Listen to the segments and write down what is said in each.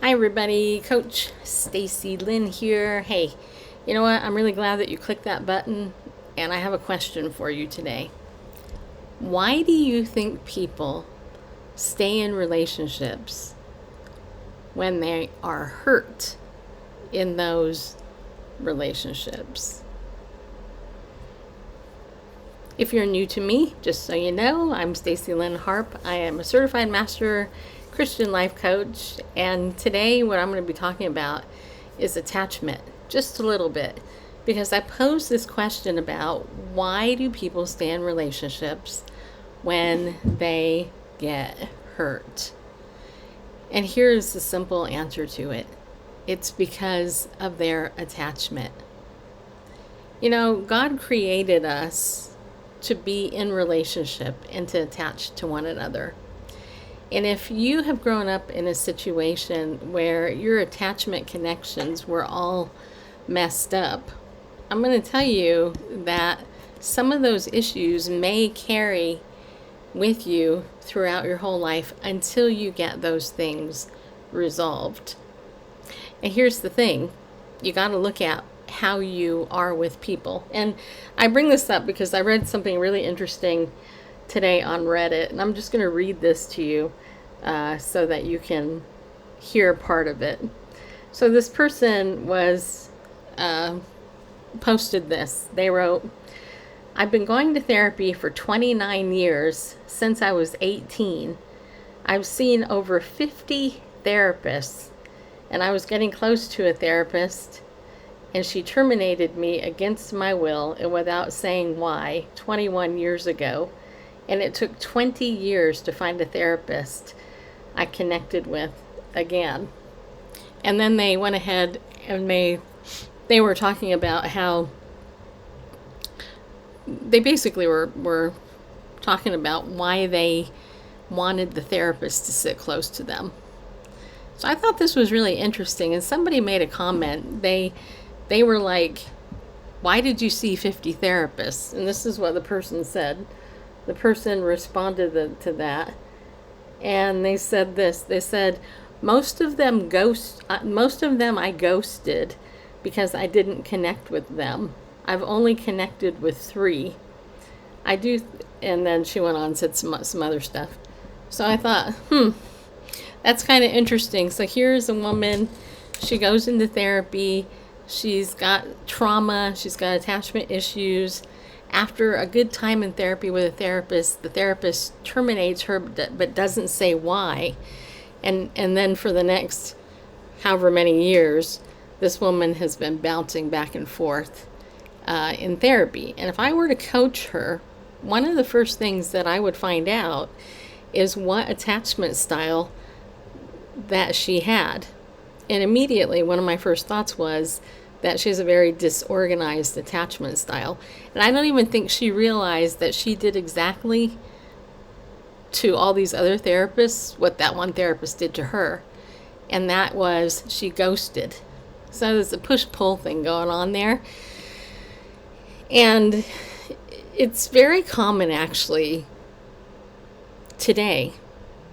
Hi everybody, Coach Stacy Lynn here. Hey, you know what? I'm really glad that you clicked that button, and I have a question for you today. Why do you think people stay in relationships when they are hurt in those relationships? If you're new to me, just so you know, I'm Stacy Lynn Harp. I am a certified master Christian life coach, and today what I'm going to be talking about is attachment, just a little bit, because I posed this question about why do people stay in relationships when they get hurt? And here's the simple answer to it. It's because of their attachment. You know, God created us to be in relationship and to attach to one another. And if you have grown up in a situation where your attachment connections were all messed up, I'm going to tell you that some of those issues may carry with you throughout your whole life until you get those things resolved. And here's the thing, you got to look at how you are with people. And I bring this up because I read something really interesting today on Reddit, and I'm just going to read this to you so that you can hear part of it. So this person was posted this. They wrote, "I've been going to therapy for 29 years since I was 18. I've seen over 50 therapists, and I was getting close to a therapist, and she terminated me against my will and without saying why 21 years ago. And it took 20 years to find a therapist I connected with again." And then they went ahead and they were talking about how they basically were talking about why they wanted the therapist to sit close to them. So I thought this was really interesting, and somebody made a comment. They were like, "Why did you see 50 therapists?" And this is what the person said. The person responded to that, and they said this. They said, most of them I ghosted because I didn't connect with them. I've only connected with 3. I do," and then she went on and said some other stuff. So I thought, that's kind of interesting. So here's a woman, she goes into therapy, she's got trauma, she's got attachment issues. After a good time in therapy with a therapist, the therapist terminates her but doesn't say why. And then for the next however many years, this woman has been bouncing back and forth in therapy. And if I were to coach her, one of the first things that I would find out is what attachment style that she had. And immediately one of my first thoughts was that she has a very disorganized attachment style. And I don't even think she realized that she did exactly to all these other therapists what that one therapist did to her. And that was she ghosted. So there's a push-pull thing going on there. And it's very common actually today.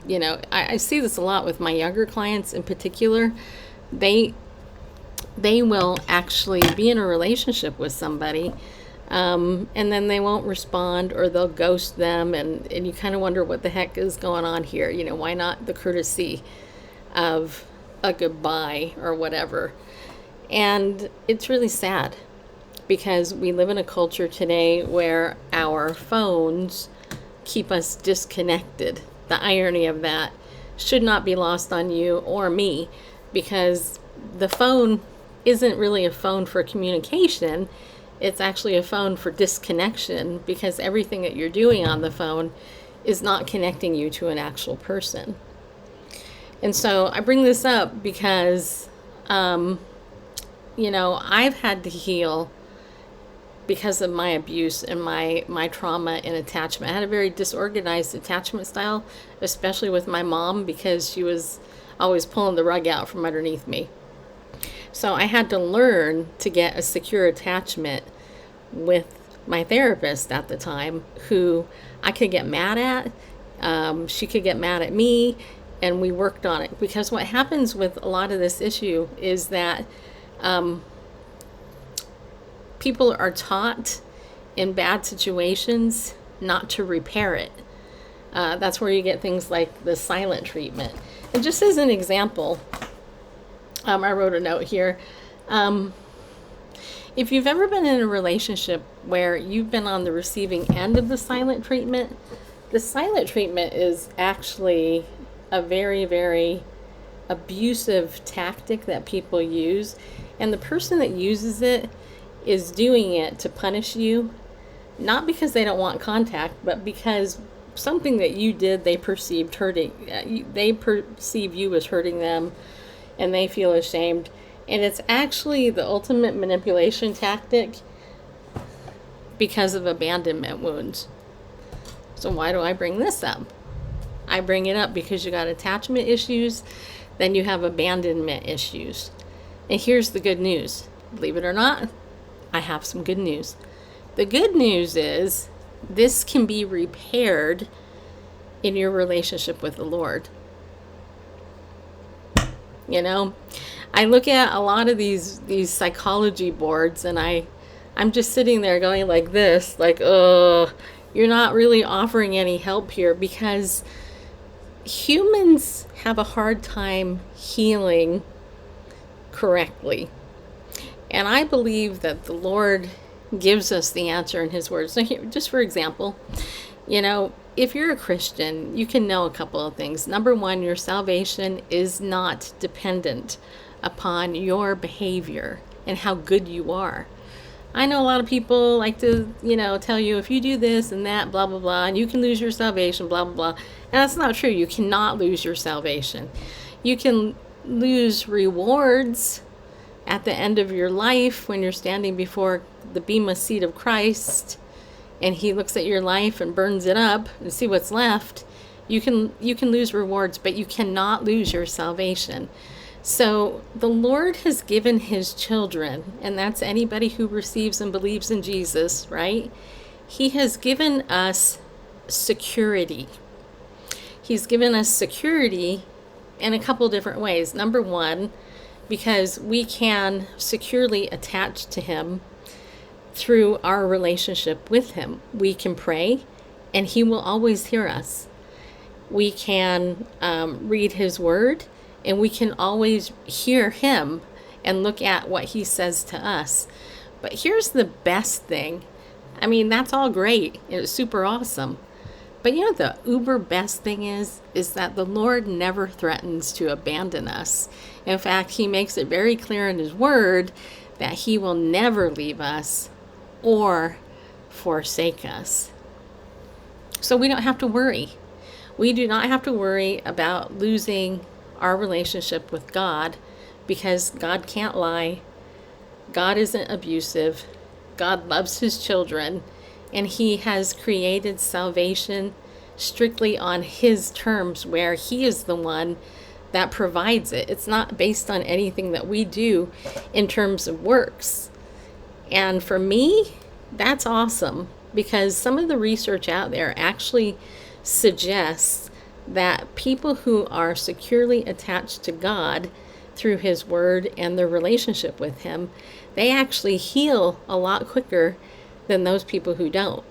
You know, I see this a lot with my younger clients in particular. They will actually be in a relationship with somebody, and then they won't respond, or they'll ghost them, and you kind of wonder what the heck is going on here. You know, why not the courtesy of a goodbye or whatever? And it's really sad because we live in a culture today where our phones keep us disconnected. The irony of that should not be lost on you or me, because the phone isn't really a phone for communication. It's actually a phone for disconnection, because everything that you're doing on the phone is not connecting you to an actual person. And so I bring this up because, you know, I've had to heal because of my abuse and my trauma and attachment. I had a very disorganized attachment style, especially with my mom, because she was always pulling the rug out from underneath me. So I had to learn to get a secure attachment with my therapist at the time, who I could get mad at. She could get mad at me. and we worked on it. Because what happens with a lot of this issue is that people are taught in bad situations not to repair it. That's where you get things like the silent treatment. And just as an example, I wrote a note here. If you've ever been in a relationship where you've been on the receiving end of the silent treatment, the silent treatment is actually a very, very abusive tactic that people use. And the person that uses it is doing it to punish you, not because they don't want contact, but because something that you did they perceived hurting. They perceive you as hurting them, and they feel ashamed. And it's actually the ultimate manipulation tactic because of abandonment wounds. So why do I bring this up? I bring it up because you got attachment issues, then you have abandonment issues. And here's the good news. Believe it or not, I have some good news. The good news is this can be repaired in your relationship with the Lord. You know, I look at a lot of these psychology boards, and I'm just sitting there going like this, like, oh, you're not really offering any help here, because humans have a hard time healing correctly. And I believe that the Lord gives us the answer in His Word. So here, just for example, you know, if you're a Christian, you can know a couple of things. Number one, your salvation is not dependent upon your behavior and how good you are. I know a lot of people like to, you know, tell you if you do this and that, blah, blah, blah, and you can lose your salvation, blah, blah, blah. And that's not true. You cannot lose your salvation. You can lose rewards at the end of your life when you're standing before the bema seat of Christ and He looks at your life and burns it up and see what's left. You can lose rewards, but you cannot lose your salvation. So the Lord has given His children, and that's anybody who receives and believes in Jesus, right? He has given us security. He's given us security in a couple different ways. Number one, because we can securely attach to Him through our relationship with Him. We can pray, and He will always hear us. We can read His Word, and we can always hear Him and look at what He says to us. But here's the best thing. I mean, that's all great. It's super awesome. But you know the uber best thing is that the Lord never threatens to abandon us. In fact, He makes it very clear in His Word that He will never leave us or forsake us. So we don't have to worry. We do not have to worry about losing our relationship with God, because God can't lie. God isn't abusive. God loves His children, and He has created salvation strictly on His terms, where He is the one that provides it. It's not based on anything that we do in terms of works. And for me, that's awesome, because some of the research out there actually suggests that people who are securely attached to God through His Word and their relationship with Him, they actually heal a lot quicker than those people who don't.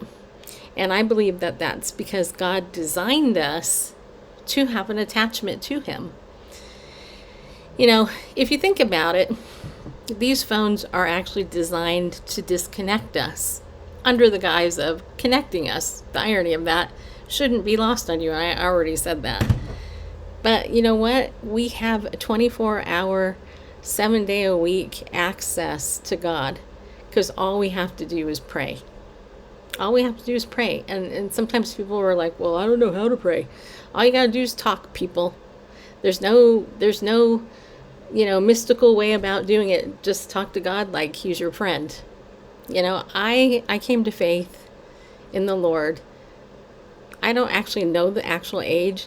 And I believe that that's because God designed us to have an attachment to Him. You know, if you think about it, these phones are actually designed to disconnect us under the guise of connecting us. The irony of that shouldn't be lost on you. I already said that. But you know what? We have a 24-hour, 7-day-a-week access to God, because all we have to do is pray. All we have to do is pray. And sometimes people are like, well, I don't know how to pray. All you got to do is talk, people. There's no, you know, mystical way about doing it. Just talk to God like He's your friend. You know, I came to faith in the Lord. I don't actually know the actual age,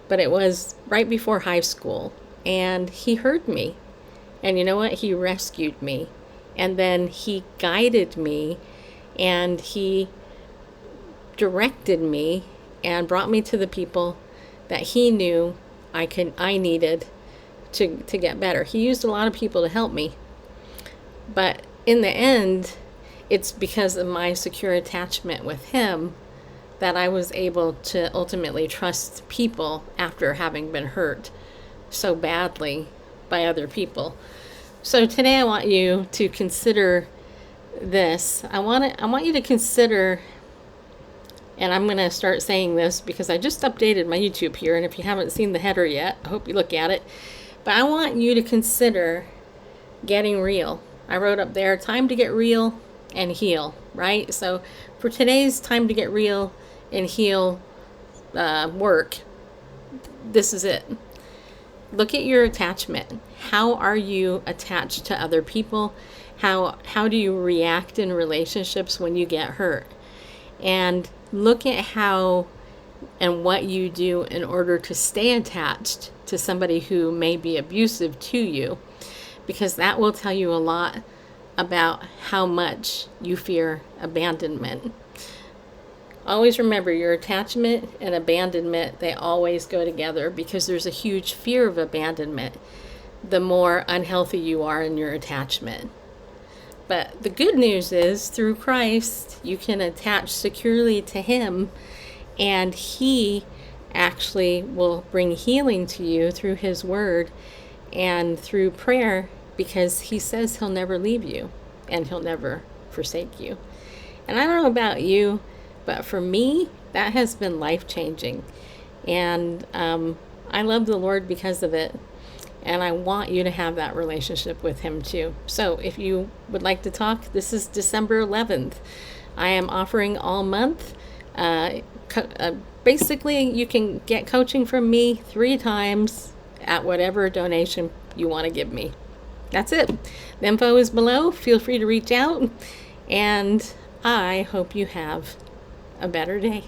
but it was right before high school. And He heard me. And you know what? He rescued me. And then He guided me, and He directed me and brought me to the people that He knew I needed to get better. He used a lot of people to help me. But in the end, it's because of my secure attachment with him that I was able to ultimately trust people after having been hurt so badly by other people. So today I want you to consider this. I want you to consider, and I'm going to start saying this because I just updated my YouTube here, and if you haven't seen the header yet, I hope you look at it. But I want you to consider getting real. I wrote up there, time to get real and heal, right? So for today's time to get real and heal work, this is it. Look at your attachment. How are you attached to other people? How do you react in relationships when you get hurt? And look at how and what you do in order to stay attached to somebody who may be abusive to you, because that will tell you a lot about how much you fear abandonment. Always remember, your attachment and abandonment, they always go together, because there's a huge fear of abandonment the more unhealthy you are in your attachment. But the good news is, through Christ, you can attach securely to him, and he actually will bring healing to you through his word and through prayer, because he says he'll never leave you and he'll never forsake you. And I don't know about you, but for me, that has been life-changing. And I love the Lord because of it. And I want you to have that relationship with him too. So if you would like to talk, this is December 11th. I am offering all month. Basically, you can get coaching from me 3 times at whatever donation you want to give me. That's it. The info is below. Feel free to reach out. And I hope you have a better day.